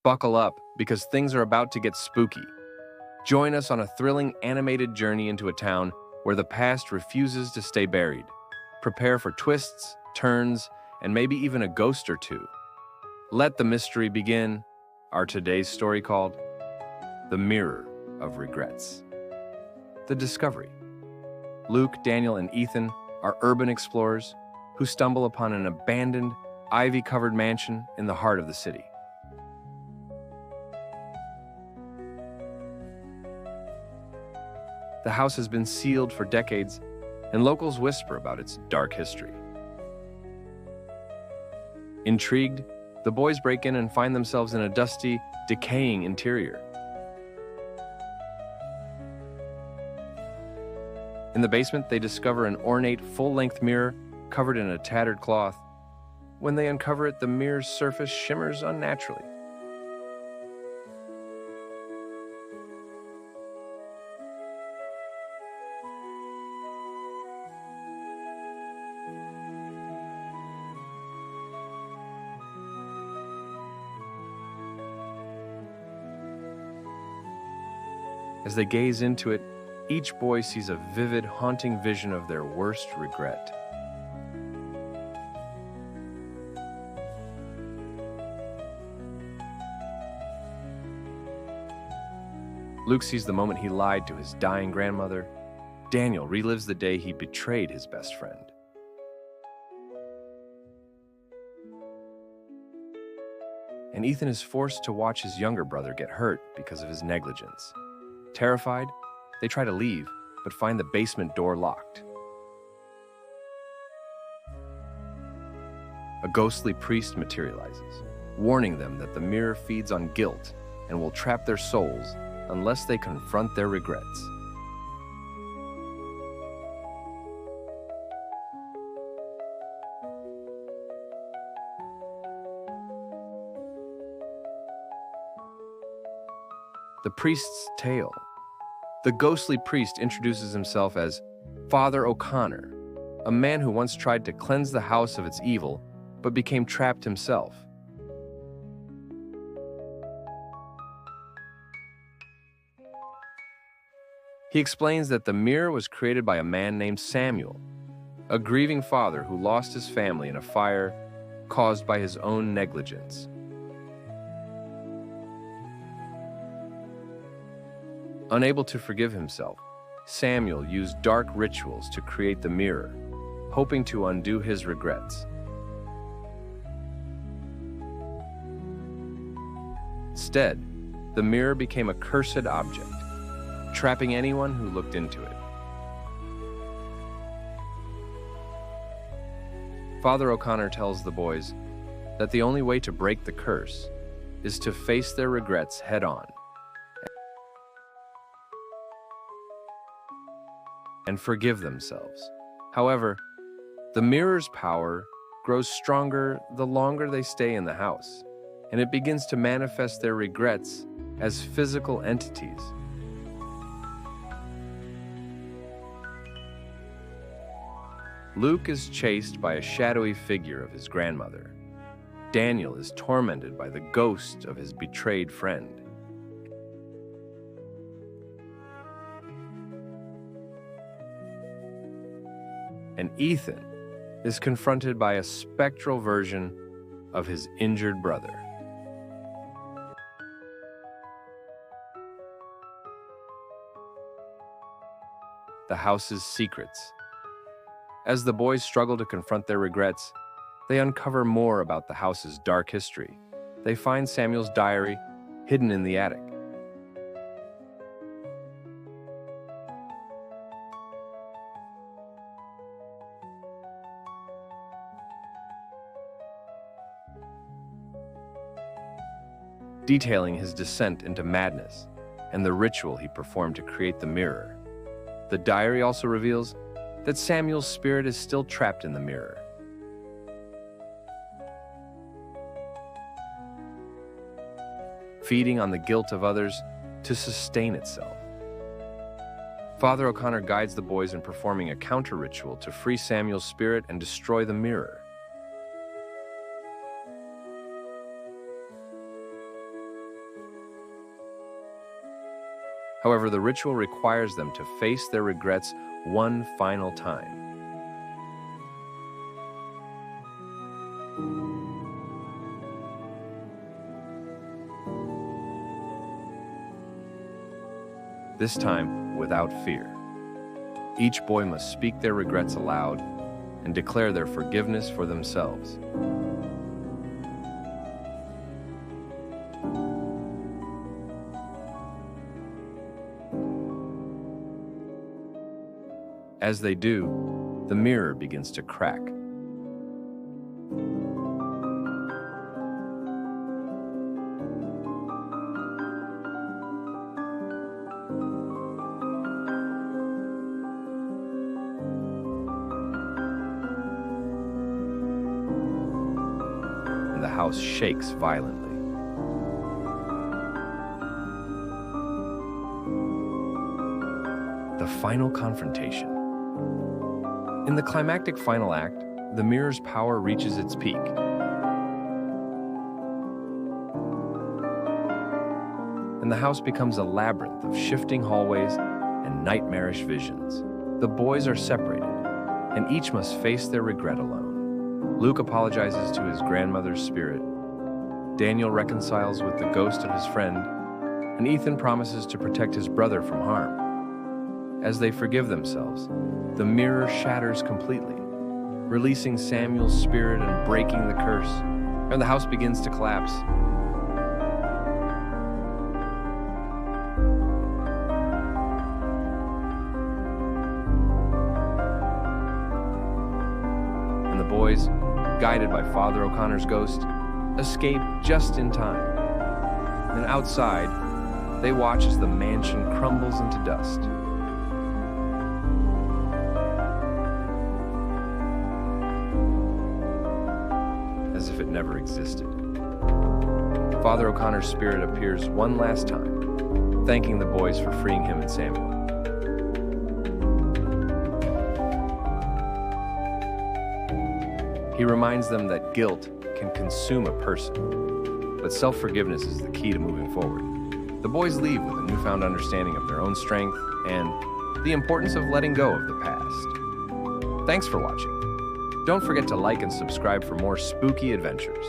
Buckle up, because things are about to get spooky. Join us on a thrilling animated journey into a town where the past refuses to stay buried. Prepare for twists, turns, and maybe even a ghost or two. Let the mystery begin. Our today's story called The Mirror of Regrets. The discovery. Luke, Daniel, and Ethan are urban explorers who stumble upon an abandoned, ivy-covered mansion in the heart of the city. The house has been sealed for decades, and locals whisper about its dark history. Intrigued, the boys break in and find themselves in a dusty, decaying interior. In the basement, they discover an ornate, full-length mirror covered in a tattered cloth. When they uncover it, the mirror's surface shimmers unnaturally. As they gaze into it, each boy sees a vivid, haunting vision of their worst regret. Luke sees the moment he lied to his dying grandmother. Daniel relives the day he betrayed his best friend. And Ethan is forced to watch his younger brother get hurt because of his negligence. Terrified, they try to leave, but find the basement door locked. A ghostly priest materializes, warning them that the mirror feeds on guilt and will trap their souls unless they confront their regrets. The priest's tale. The ghostly priest introduces himself as Father O'Connor, a man who once tried to cleanse the house of its evil, but became trapped himself. He explains that the mirror was created by a man named Samuel, a grieving father who lost his family in a fire caused by his own negligence. Unable to forgive himself, Samuel used dark rituals to create the mirror, hoping to undo his regrets. Instead, the mirror became a cursed object, trapping anyone who looked into it. Father O'Connor tells the boys that the only way to break the curse is to face their regrets head-on and forgive themselves. However, the mirror's power grows stronger the longer they stay in the house, and it begins to manifest their regrets as physical entities. Luke is chased by a shadowy figure of his grandmother. Daniel is tormented by the ghost of his betrayed friend. And Ethan is confronted by a spectral version of his injured brother. The house's secrets. As the boys struggle to confront their regrets, they uncover more about the house's dark history. They find Samuel's diary hidden in the attic. Detailing his descent into madness and the ritual he performed to create the mirror. The diary also reveals that Samuel's spirit is still trapped in the mirror. Feeding on the guilt of others to sustain itself. Father O'Connor guides the boys in performing a counter-ritual to free Samuel's spirit and destroy the mirror. However, the ritual requires them to face their regrets one final time. This time without fear. Each boy must speak their regrets aloud and declare their forgiveness for themselves. As they do, the mirror begins to crack. And the house shakes violently. The final confrontation. In the climactic final act, the mirror's power reaches its peak. And the house becomes a labyrinth of shifting hallways and nightmarish visions. The boys are separated, and each must face their regret alone. Luke apologizes to his grandmother's spirit. Daniel reconciles with the ghost of his friend, and Ethan promises to protect his brother from harm. As they forgive themselves, the mirror shatters completely, releasing Samuel's spirit and breaking the curse, and the house begins to collapse. And the boys, guided by Father O'Connor's ghost, escape just in time. And outside, they watch as the mansion crumbles into dust. As if it never existed. Father O'Connor's spirit appears one last time, thanking the boys for freeing him and Samuel. He reminds them that guilt can consume a person, but self-forgiveness is the key to moving forward. The boys leave with a newfound understanding of their own strength and the importance of letting go of the past. Thanks for watching. Don't forget to like and subscribe for more spooky adventures.